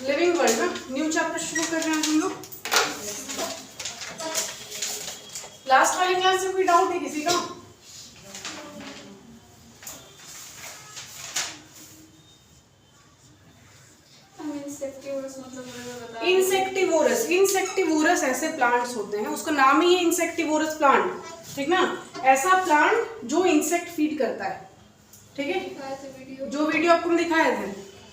Living world ना new chapter शुरू कर रहे हैं हम लोग। लास्ट वाली क्लास में कोई डाउट है किसी का? इंसेक्टिवोरस, इंसेक्टिवोरस ऐसे प्लांट्स होते हैं, उसका नाम ही है इंसेक्टिवोरस प्लांट, ठीक ना। ऐसा प्लांट जो इंसेक्ट फीड करता है, ठीक है। जो वीडियो आपको दिखाए थे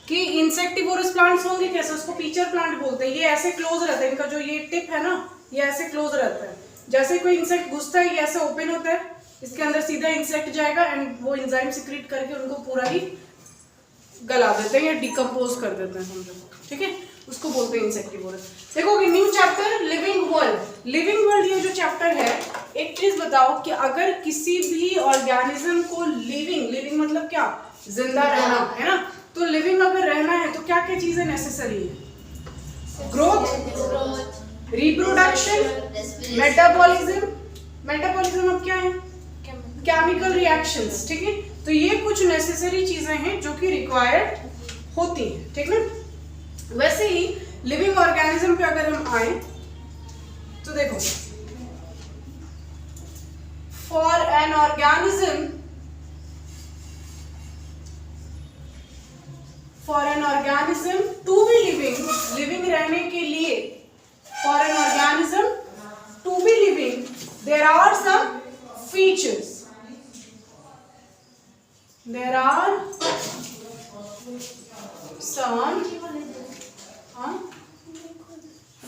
कि इंसेक्टिवोरस प्लांट्स होंगे कैसे, उसको पीचर प्लांट बोलते हैं। ये ऐसे क्लोज रहता है, इनका जो ये टिप है ना ये ऐसे क्लोज रहता है। जैसे कोई इंसेक्ट घुसता है ये ऐसे ओपन होता है, इसके अंदर सीधा इंसेक्ट जाएगा एंड वो एंजाइम सिक्रीट करके उनको पूरा ही गला देते हैं या डिकम्पोज कर देते हैं समझो, ठीक है। उसको बोलते हैं इंसेक्टिवोरस। देखो new chapter living world. Living world ये जो चैप्टर है, एक चीज बताओ कि अगर किसी भी ऑर्गेनिज्म को लिविंग मतलब क्या, जिंदा रहना है ना, तो लिविंग अगर रहना है तो क्या क्या चीजें नेसेसरी है? Growth, reproduction, metabolism. मेटाबॉलिज्म अब क्या है? केमिकल रिएक्शंस, ठीक है। तो ये कुछ नेसेसरी चीजें हैं जो कि रिक्वायर्ड होती हैं, ठीक ना। वैसे ही लिविंग ऑर्गेनिज्म पे अगर हम आए तो देखो, for an organism to be living रहने के लिए, for an organism to be living there are some features, there are some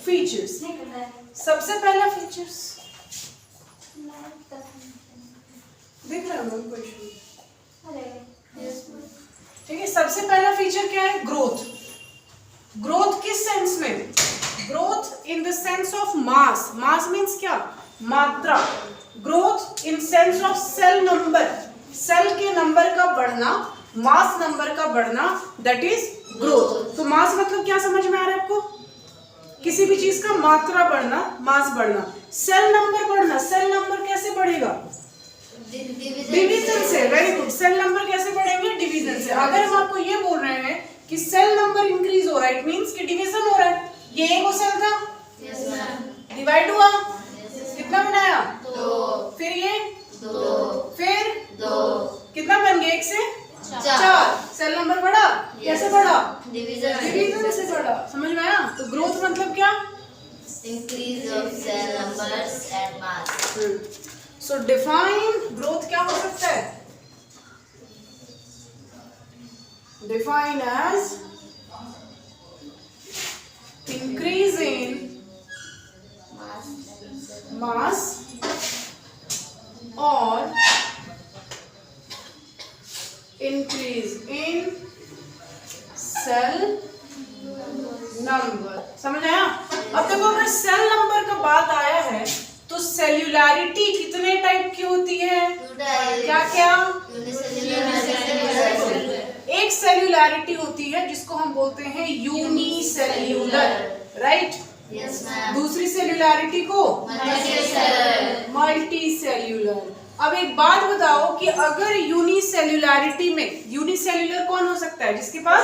features। सबसे पहला फीचर्स देख रहे हो क्वेश्चन, ठीक है। सबसे पहला फीचर क्या है? ग्रोथ। ग्रोथ किस सेंस में? Growth in the sense of mass. Mass means क्या? मात्रा। Growth in sense of cell number, cell के नंबर का बढ़ना, मास नंबर का बढ़ना, दैट इज ग्रोथ। तो मास मतलब क्या समझ में आ रहा है आपको? किसी भी चीज का मात्रा बढ़ना, मास बढ़ना। सेल नंबर बढ़ना, सेल नंबर कैसे बढ़ेगा? डिवीजन से। Very good. सेल नंबर कैसे बढ़ेंगे? डिवीजन से। अगर हम आपको ये बोल रहे हैं कि सेल नंबर इंक्रीज हो रहा है, इट मींस कि डिवीजन हो रहा है। ये एक सेल था, डिवाइड हुआ, कितना बनाया? 2। फिर ये 2, फिर 2, कितना बन गया? 1 से 4। सेल नंबर बढ़ा, कैसे बढ़ा? डिवीजन से बढ़ा। समझ में आया? तो ग्रोथ मतलब क्या? Increase of cell numbers and mass. So define growth क्या हो सकता है? Define as increase in mass और इंक्रीज इन सेल नंबर। समझ आया? अब देखो अगर सेल नंबर का बात आया है तो सेल्यूलैरिटी कितने टाइप की होती है? क्या क्या? एक सेल्यूलैरिटी होती है जिसको हम बोलते हैं यूनिसेल्यूलर, राइट? Yes ma'am. दूसरी सेल्यूलैरिटी को मल्टीसेल्यूलर। अब एक बात बताओ कि अगर यूनिसेल्युलैरिटी में, यूनिसेल्युलर कौन हो सकता है? जिसके पास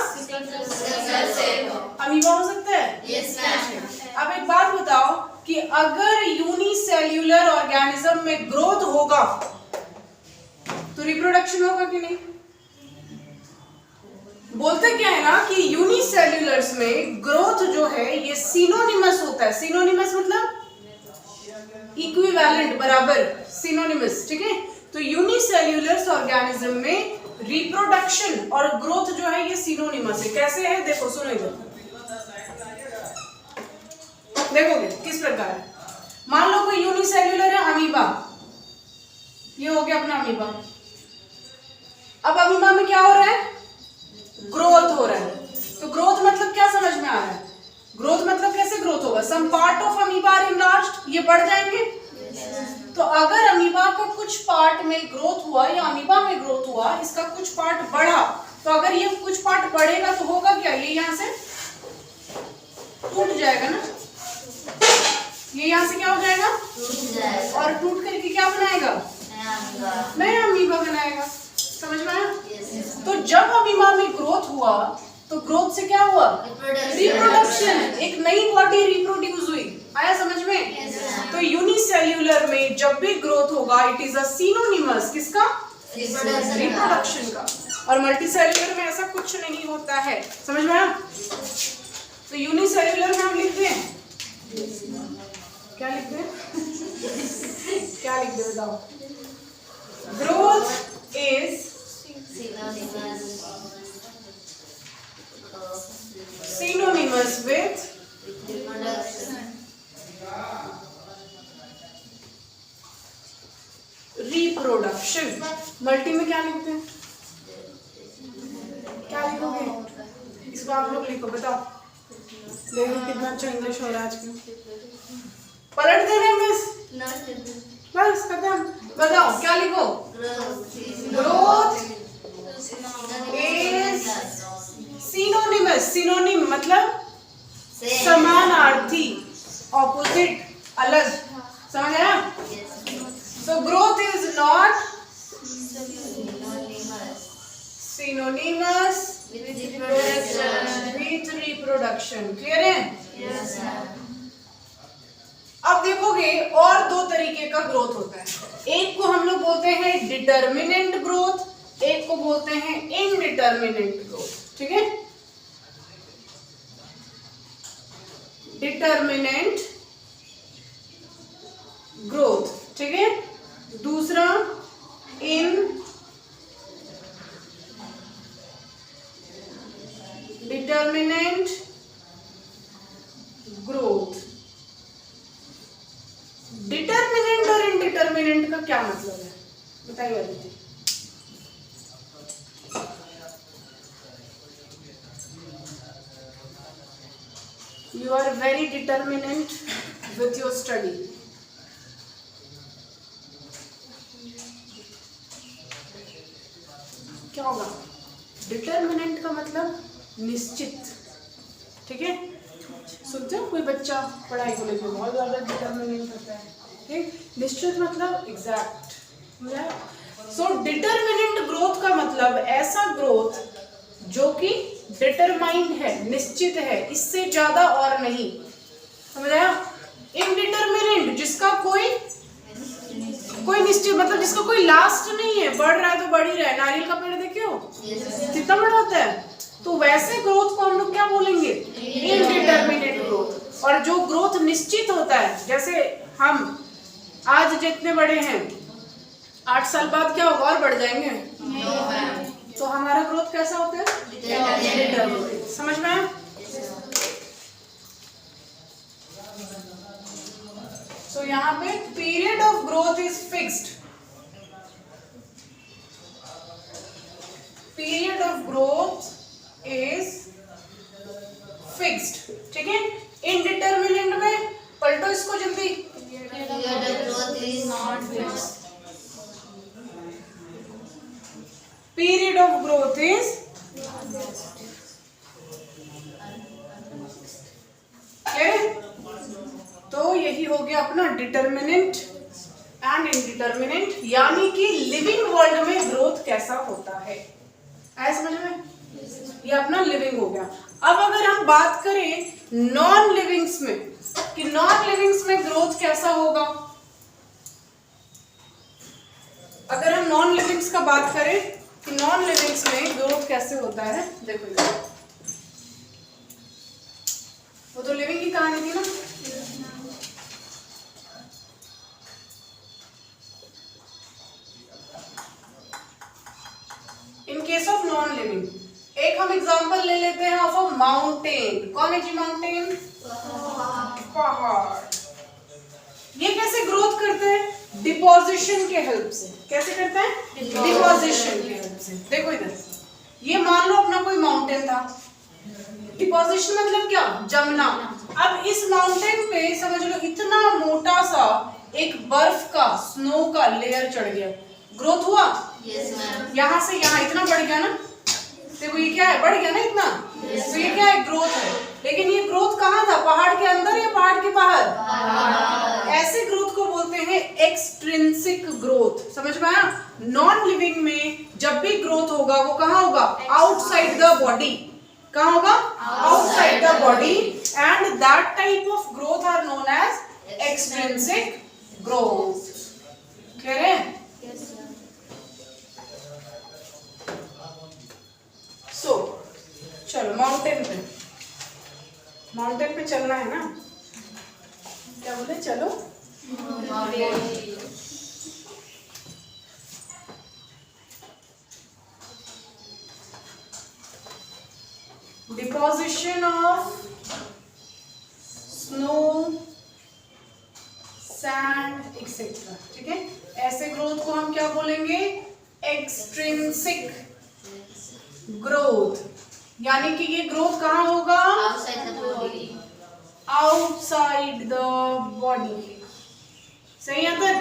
अमीबा हो सकता है। Yes ma'am. अब एक बात बताओ कि अगर यूनिसेल्युलर ऑर्गेनिज्म में ग्रोथ होगा तो रिप्रोडक्शन होगा कि नहीं? बोलते क्या है ना कि यूनिसेल्युलर्स में ग्रोथ जो है ये सिनोनिमस होता है। सिनोनिमस मतलब इक्विवेलेंट, बराबर, सिनोनिमस, ठीक है। तो यूनिसेल्युलर्स ऑर्गेनिज्म में रिप्रोडक्शन और ग्रोथ जो है ये सिनोनिमस है। कैसे है? देखो सुनो इधर, देखोगे किस प्रकार है। मान लो कोई यूनिसेल्युलर है अमीबा, ये हो गया अपना अमीबा। अब अमीबा में क्या हो रहा है? ग्रोथ हो रहा है। तो ग्रोथ मतलब क्या समझ में आ रहा है? ग्रोथ मतलब कैसे ग्रोथ होगा? Some part of amoeba are enlarged, ये बढ़ जाएंगे। तो अगर अमीबा का कुछ पार्ट में ग्रोथ हुआ या अमीबा में ग्रोथ हुआ, इसका कुछ पार्ट बढ़ा, तो अगर ये कुछ पार्ट बढ़ेगा तो होगा क्या? ये यहाँ से टूट जाएगा ना, ये यहाँ से क्या हो जाएगा? और टूट करके क्या बनाएगा? नया अमीबा बनाएगा। समझ में आया? तो जब अमीबा में ग्रोथ हुआ तो ग्रोथ से क्या हुआ? रिप्रोडक्शन, एक नई बॉडी रिप्रोड्यूस हुई। आया समझ में? Yes, ma'am. तो यूनिसेल्यूलर में जब भी ग्रोथ होगा इट इज अ सिनोनिमस किसका? रिप्रोडक्शन का। और मल्टीसेल्यूलर में ऐसा कुछ नहीं होता है, समझ में आया? तो यूनिसेल्यूलर में हम लिखते हैं क्या लिखते हैं? क्या लिखते हैं बताओ? Growth is synonymous with reproduction। Multi में क्या लिखते हैं? क्या लिखोगे? इसको आप लोग लिखो, बताओ। देखो कितना अच्छा इंग्लिश हो रहा है आज का। पलट दे रहे हैं मिस, बस खत्म। बताओ क्या लिखो? Growth is synonymous. सिनोनिम मतलब समानार्थी, ऑपोजिट, अलग, समझ आया? So growth is not synonymous with reproduction। Clear है? Yes, ma'am. अब देखोगे और दो तरीके का ग्रोथ होता है। एक को हम लोग बोलते हैं डिटर्मिनेंट ग्रोथ, एक को बोलते हैं इनडिटर्मिनेंट ग्रोथ। ठीक है? डिटर्मिनेंट ग्रोथ, ठीक है? दूसरा इन डिटर्मिनेंट ग्रोथ। डिटर्मिनेंट और इनडिटर्मिनेंट का क्या मतलब है बताइए Aditi. You are very determined with your study। क्या होगा? डिटर्मिनेंट का मतलब निश्चित। ठीक है? सुनते हो कोई बच्चा पढ़ाई को लेकर बहुत ज्यादा डिटर्मिनेंट होता है। ठीक? निश्चित मतलब एग्जैक्ट। सो डिटर्मिनेंट ग्रोथ का मतलब ऐसा ग्रोथ जो कि डिटरमाइंड है, निश्चित है, इससे ज्यादा और नहीं। समझ आया? इनडिटरमिनेंट जिसका कोई निश्चित मतलब जिसका कोई लास्ट नहीं है, बढ़ रहा है तो बढ़ ही रहा है। नारियल का पेड़ देखियो कितना बड़ा होता है। तो वैसे ग्रोथ को हम लोग क्या बोलेंगे? Indeterminate growth. और जो ग्रोथ निश्चित होता है, जैसे हम आज जितने बड़े हैं 8 साल बाद क्या होगा और बढ़ जाएंगे? तो हमारा ग्रोथ कैसा होता है? डिटरमिनेट। समझ में आया? सो यहाँ पे period of growth is fixed. Period of growth is fixed. ठीक है? इनडिटरमिनेंट में पलटो इसको जल्दी। पीरियड ऑफ ग्रोथ इज तो यही हो गया अपना डिटर्मिनेंट एंड इनडिटर्मिनेंट, यानी कि लिविंग वर्ल्ड में ग्रोथ कैसा होता है। ऐसा समझ में? ये अपना लिविंग हो गया। अब अगर हम बात करें नॉन लिविंग्स में कि नॉन लिविंग्स में ग्रोथ कैसा होगा, अगर हम नॉन लिविंग्स का बात करें कि नॉन लिविंग्स में ग्रोथ कैसे होता है, देखो वो तो लिविंग की कहानी थी ना। इन केस ऑफ नॉन लिविंग एक हम एग्जांपल ले लेते हैं ऑफ अ माउंटेन। कौन है जी माउंटेन? पहाड़। ये कैसे ग्रोथ करते हैं? डिपोजिशन के हेल्प से। कैसे करते हैं? डिपोजिशन के हेल्प से। देखो इधर, ये मान लो अपना कोई माउंटेन था। डिपोजिशन मतलब क्या? जमना। अब इस माउंटेन पे समझ लो इतना मोटा सा एक बर्फ का, स्नो का लेयर चढ़ गया। ग्रोथ हुआ? Yes, ma'am. यहाँ से यहाँ इतना बढ़ गया ना। देखो ये क्या है? बढ़ गया ना इतना। तो ये क्या है? ग्रोथ है। लेकिन ये ग्रोथ कहाँ था? पहाड़ के अंदर या पहाड़ के बाहर? ऐसे ग्रोथ को बोलते हैं एक्सट्रिंसिक ग्रोथ। समझ में आया? नॉन लिविंग में जब भी ग्रोथ होगा वो कहाँ होगा? Outside the body. कहाँ होगा? Outside the body, and that type of growth are known as extrinsic growth. Clear है? सो चलो माउंटेन पे चलना है ना? क्या बोले? चलो deposition of snow, sand etcetera. ठीक है, ऐसे ग्रोथ को हम क्या बोलेंगे? Extrinsic growth. यानी कि ये ग्रोथ कहाँ होगा? Outside the body. सही है तक?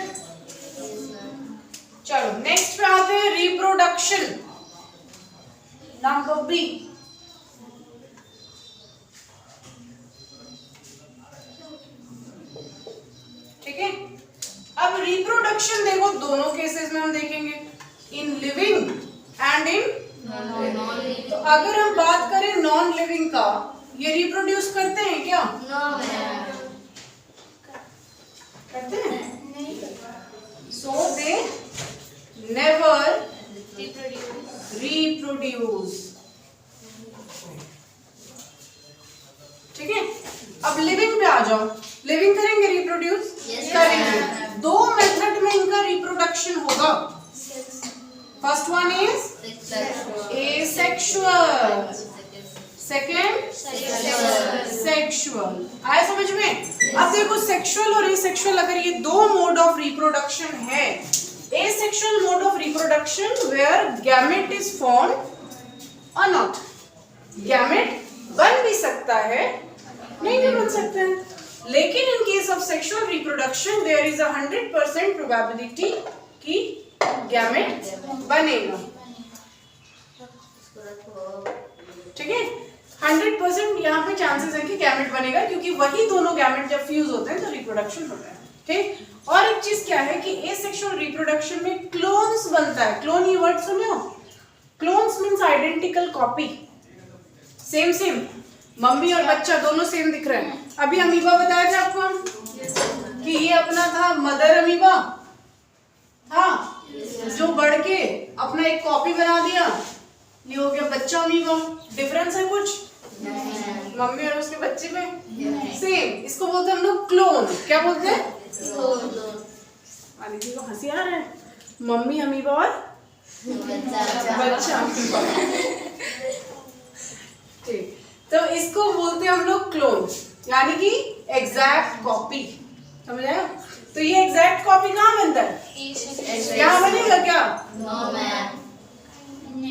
चलो नेक्स्ट पे आते हैं, रिप्रोडक्शन, नंबर बी। ठीक है, अब रिप्रोडक्शन देखो, दोनों केसेस में हम देखेंगे, इन लिविंग एंड इन तो अगर हम बात करें नॉन लिविंग का, ये रिप्रोड्यूस करते हैं क्या? करते हैं? सो दे नेवर रिप्रोड्यूस। ठीक है, अब लिविंग पे आ जाओ। लिविंग करेंगे रिप्रोड्यूस? करेंगे। दो मेथड में इनका रिप्रोडक्शन होगा। First one is asexual, second sexual. आया समझ में? अब देखो, सेक्सुअल और एसेक्सुअल, अगर ये दो मोड ऑफ रिप्रोडक्शन है, asexual mode of reproduction where gamete is formed और नॉट, गैमेट बन भी सकता है, नहीं भी बन सकता है, लेकिन in case of sexual reproduction there is 100% probability कि गैमेट बनेगा। ठीक है, 100% यहाँ पे चांसेस है कि गैमेट बनेगा, क्योंकि वही दोनों गैमेट जब फ्यूज होते हैं तो रिप्रोडक्शन होता है। ठीक, और एक चीज क्या है कि एसेक्सुअल रिप्रोडक्शन में क्लोन्स बनता है। क्लोन, ये वर्ड सुने हो? Clones means identical copy, same mummy और बच्चा दोनों सेम दिख रहे हैं। अभी अमीबा बताया था आपको कि ये अपना था मदर अमीबा था, जो बढ़ के अपना एक कॉपी बना दिया, ये हो गया बच्चा अमीबा। डिफरेंस है कुछ मम्मी और उसके बच्चे में? सेम। इसको बोलते हैं हम लोग क्लोन। क्या बोलते हैं? वाली जी को हंसी आ रहा है। मम्मी अमीबा और बच्चा अमीबा। ठीक, तो इसको बोलते हैं हम लोग क्लोन, यानी कि एग्जैक्ट कॉपी। समझ आया? तो ये एग्जैक्ट कॉपी कहाँ बनता है? यहाँ बनेगा क्या?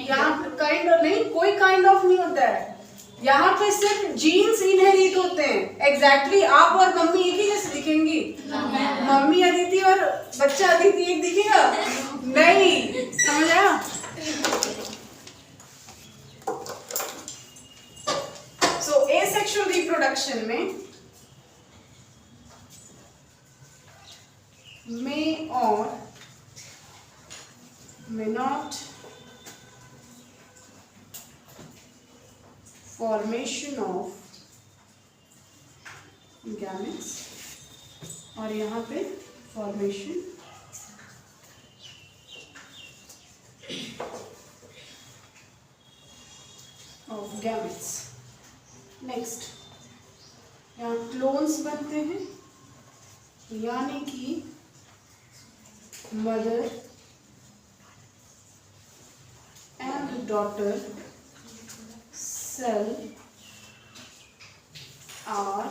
यहाँ काइंड ऑफ नहीं, कोई काइंड ऑफ नहीं होता है। यहाँ पे सिर्फ जीन्स इनहेरिट होते हैं। एग्जैक्टली आप और मम्मी एक ही जैसे दिखेंगी? मम्मी अदिति और बच्चा अदिति एक दिखेगा? नहीं। समझ आया? सो एसेक्सुअल रिप्रोडक्शन में may or may not formation of gametes, और यहाँ पे formation of gametes। नेक्स्ट, यहाँ क्लोन्स बनते हैं, यानी कि mother and daughter cell are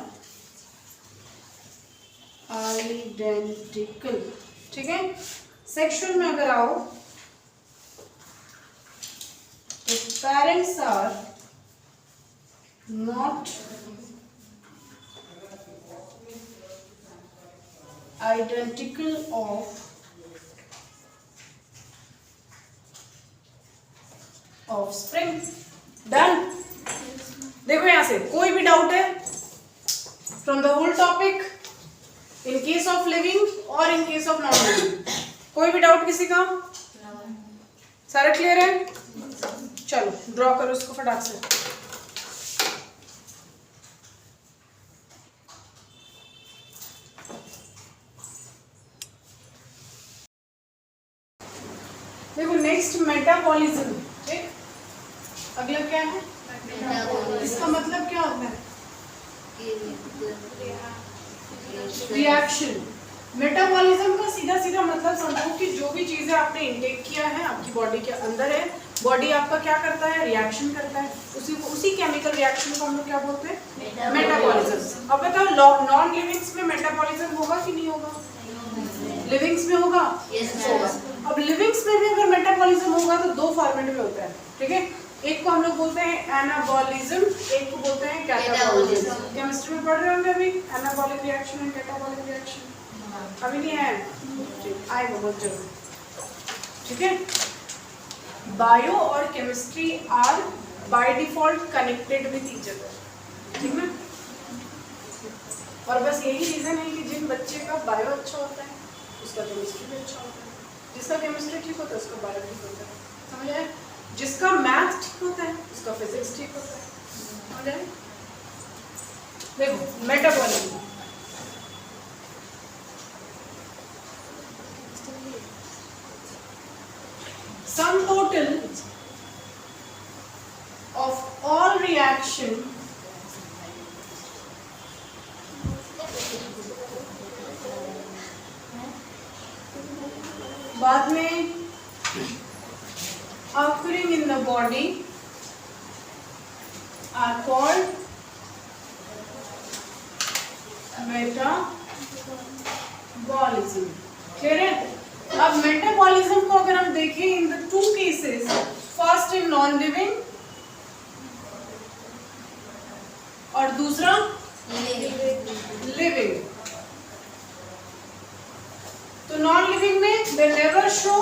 identical। ठीक है, सेक्सुअल में अगर आओ तो parents are not identical of offspring. Done. देखो यहां से कोई भी डाउट है from the whole topic, in case of living और in case of non living? कोई भी डाउट किसी का? सारा क्लियर है? चलो ड्रॉ करो इसको फटाक से। मेटाबॉलिज्म। ठीक, अगला क्या है? इसका मतलब क्या होता है? रिएक्शन। मेटाबॉलिज्म का सीधा सीधा मतलब समझो कि जो भी चीजें आपने इंटेक किया है आपकी बॉडी के अंदर है, बॉडी आपका क्या करता है? रिएक्शन करता है। उसी केमिकल रिएक्शन को हम लोग क्या बोलते हैं? मेटाबॉलिज्म। अब बताओ नॉन लिविंग्स में मेटाबॉलिज्म होगा कि नहीं होगा? लिविंग्स में होगा? होगा। अब लिविंग्स में भी अगर मेटाबॉलिज्म होगा तो दो फॉर्मेट में होता है। ठीक है, एक को हम लोग बोलते हैं एनाबॉलिज्म, एक को बोलते हैं कैटाबॉलिज्म। केमिस्ट्री में पढ़ रहे होंगे अभी anabolic reaction and catabolic reaction. अभी नहीं है? आएगा बहुत जल्द। ठीक है, बायो और chemistry are by default connected with each other. ठीक है, और बस यही रीजन है कि जिन बच्चे का बायो अच्छा होता है उसका केमिस्ट्री भी अच्छा होता है, जिसका केमिस्ट्री ठीक होता है उसका बायो ठीक होता है। समझ आए? जिसका मैथ ठीक होता है उसका फिजिक्स ठीक होता है। समझ आए? देखो metabolism, sum total of all reaction बाद में occurring in the body are called metabolism. Clear है? अब मेटाबॉलिज्म को अगर हम देखें in the two cases, first in non living और दूसरा लिविंग। तो नॉन लिविंग में दे नेवर शो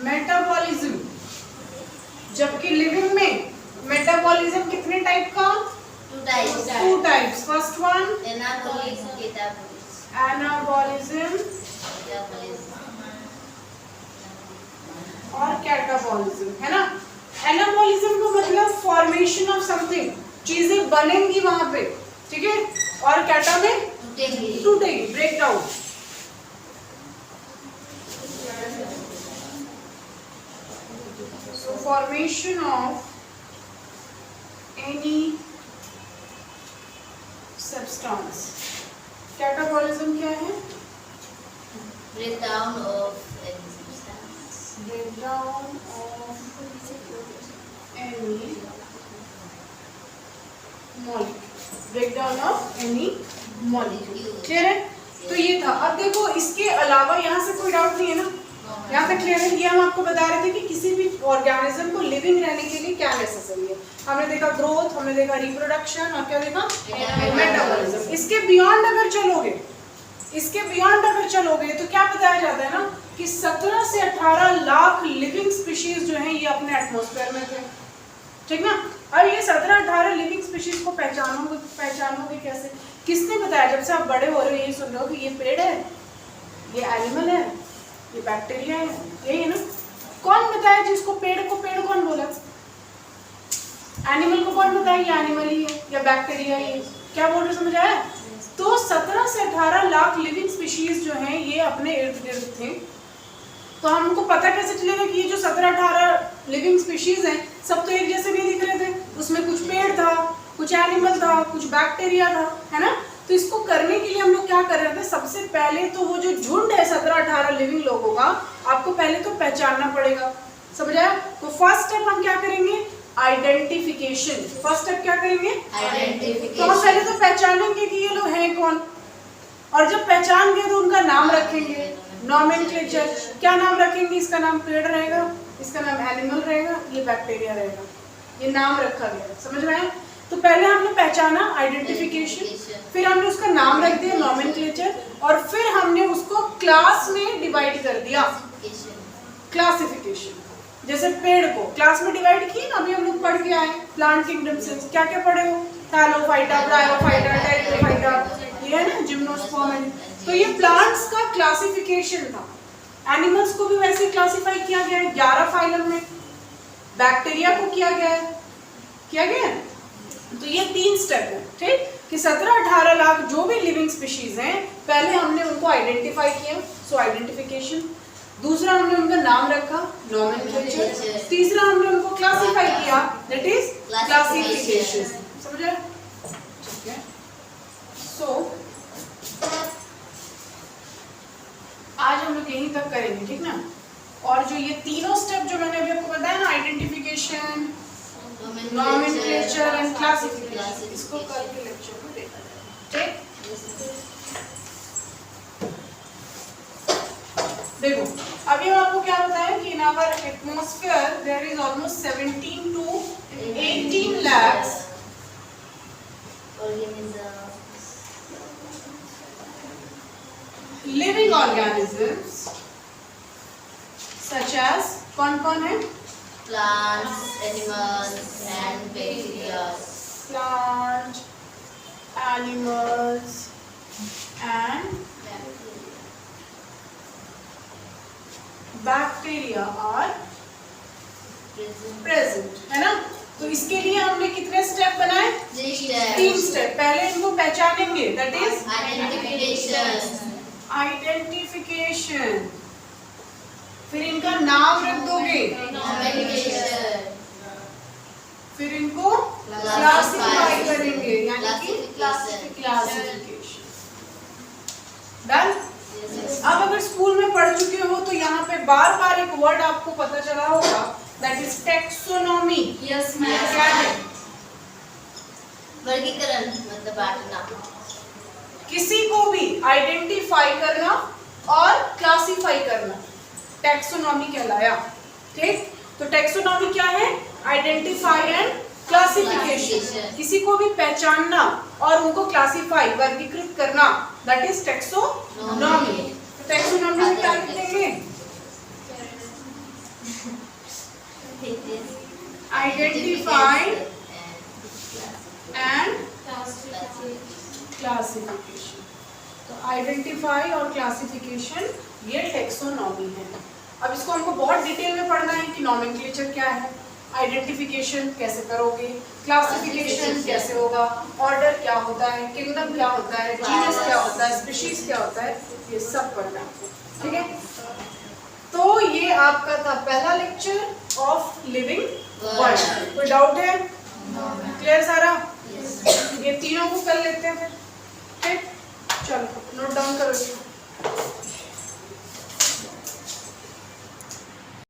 मेटाबॉलिज्म, जबकि लिविंग में मेटाबॉलिज्म कितने टाइप का? Two types. First one anabolism और कैटाबॉलिज्म, है ना? एनाबॉलिज्म का मतलब फॉर्मेशन ऑफ समथिंग, चीजें बनेंगी वहां पे। ठीक है, और कैटा में टूटेगी, break down. So formation of any substance. Catabolism क्या है? breakdown of any substance. Breakdown of any molecule. Breakdown of any molecule. Clear है? तो ये था। अब देखो इसके अलावा यहाँ से कोई डाउट नहीं है ना? यहाँ तक क्लियर है? ये हम आपको बता रहे थे कि किसी भी ऑर्गेनिज्म को लिविंग रहने के लिए क्या नेसेसरी है। हमने देखा ग्रोथ, हमने देखा रिप्रोडक्शन और क्या देखा? मेटाबॉलिज्म। इसके बियॉन्ड अगर चलोगे तो क्या बताया जाता है ना कि 17 से 18 लाख लिविंग स्पीशीज जो हैं ये अपने एटमॉस्फेयर में थे। ठीक ना? अब ये 17-18 लिविंग स्पीशीज को पहचानोगे कैसे? किसने बताया? जब से आप बड़े हो रहे हो यही सुन रहे हो कि ये पेड़ है, ये एनिमल है, ये बैक्टीरिया है, यही है ना? कौन बताया जिसको पेड़ कौन बोला? एनिमल को कौन बताया ये एनिमल ही है या बैक्टीरिया ही है? क्या बोल रहे, समझ आया? तो 17 से 18 लाख लिविंग स्पीशीज जो हैं ये अपने इर्द गिर्द थे। तो हमको पता कैसे चलेगा कि ये जो 17-18 लिविंग स्पीशीज हैं सब तो एक जैसे नहीं दिख रहे थे? उसमें कुछ पेड़ था, कुछ एनिमल था, कुछ बैक्टीरिया था, है ना? तो इसको करने के लिए हम लोग क्या कर रहे थे? सबसे पहले तो वो जो झुंड है 17-18 लिविंग लोगों का, आपको पहले तो पहचानना पड़ेगा। समझ आया? तो फर्स्ट स्टेप हम क्या करेंगे? आइडेंटिफिकेशन। फर्स्ट स्टेप क्या करेंगे? आइडेंटिफिकेशन। तो हम पहले तो पहचानेंगे कि ये लोग हैं कौन, और जब पहचान गए तो उनका नाम रखेंगे, नॉमेनक्लेचर। क्या नाम रखेंगे? इसका नाम पेड़ रहेगा, इसका नाम एनिमल रहेगा, ये बैक्टीरिया रहेगा, ये नाम रखा गया। समझ में आया? तो पहले हमने पहचाना आइडेंटिफिकेशन, फिर हमने उसका नाम रख दिया नॉमेनक्लेचर, और फिर हमने उसको क्लास में डिवाइड कर दिया, क्लासिफिकेशन। जैसे पेड़ को क्लास में डिवाइड किए ना, अभी हम लोग पढ़ के आए प्लांट किंगडम से। क्या क्या पढ़े हो? थैलोफाइटा, ब्रायोफाइटा, टेट्राफाइटा, ये है ना जिम्नोस्पर्म। तो ये प्लांट्स का क्लासिफिकेशन था। एनिमल्स को भी वैसे क्लासिफाई किया गया है 11 फाइलम में, बैक्टीरिया को किया गया है किया गया? तो ये 3 स्टेप है, ठीक, कि 17-18 लाख जो भी लिविंग स्पीशीज हैं पहले हमने उनको आइडेंटिफाई किया, सो आइडेंटिफिकेशन। दूसरा हमने उनका नाम रखा, नॉमेनक्लेचर। तीसरा हमने उनको क्लासिफाई किया, दैट इज क्लासिफिकेशन। समझ आया? ठीक है। सो आज हम लोग यहीं तक करेंगे, ठीक ना? और जो ये तीनों स्टेप जो मैंने अभी आपको बताया ना, आइडेंटिफिकेशन, नॉमेनक्लेचर एंड क्लासिफिकेशन, इसको कल के लेक्चर में देखा जाएगा, ठीक? देखो अभी हम आपको क्या बताया कि in our atmosphere there is almost 17 to 18 lakhs living organisms such as कौन है? plants, animals, and bacteria. Plant, animals and bacteria are present, है ना? तो इसके लिए हमने कितने स्टेप बनाए? 3 स्टेप। पहले इनको पहचानेंगे, दैट इज आइडेंटिफिकेशन। फिर इनका नाम रख दोगे, फिर इनको क्लासिफाई करेंगे, यानी कि क्लासिफिकेशन। डन? अब अगर स्कूल में पढ़ चुके हो तो यहाँ पे बार बार एक वर्ड आपको पता चला होगा, that is taxonomy. Yes ma'am. क्या है? वर्गीकरण मतलब बांटना। किसी को भी आइडेंटिफाई करना और क्लासिफाई करना टैक्सोनॉमी कहलाया, ठीक? तो टैक्सोनॉमी क्या है? Identify and classification. किसी को भी पहचानना और उनको क्लासिफाई, वर्गीकृत करना, दैट इज टैक्सोनॉमी। तो टैक्सोनॉमी में क्या लिखेंगे? Identify and classification. तो आइडेंटिफाई और क्लासिफिकेशन ये टैक्सोनॉमी है। अब इसको हमको बहुत डिटेल में पढ़ना है कि नॉमेनक्लेचर क्या है, आइडेंटिफिकेशन कैसे करोगे, क्लासिफिकेशन कैसे होगा, ऑर्डर क्या होता है, किंगडम क्या होता है, जीनस क्या होता है, स्पीशीज क्या होता है, ये सब पढ़ना है, ठीक है? तो ये आपका था पहला लेक्चर ऑफ लिविंग वर्ल्ड। कोई डाउट है? क्लियर सारा? ये तीनों को कर लेते हैं फिर, ठीक? चलो नोट डाउन करो।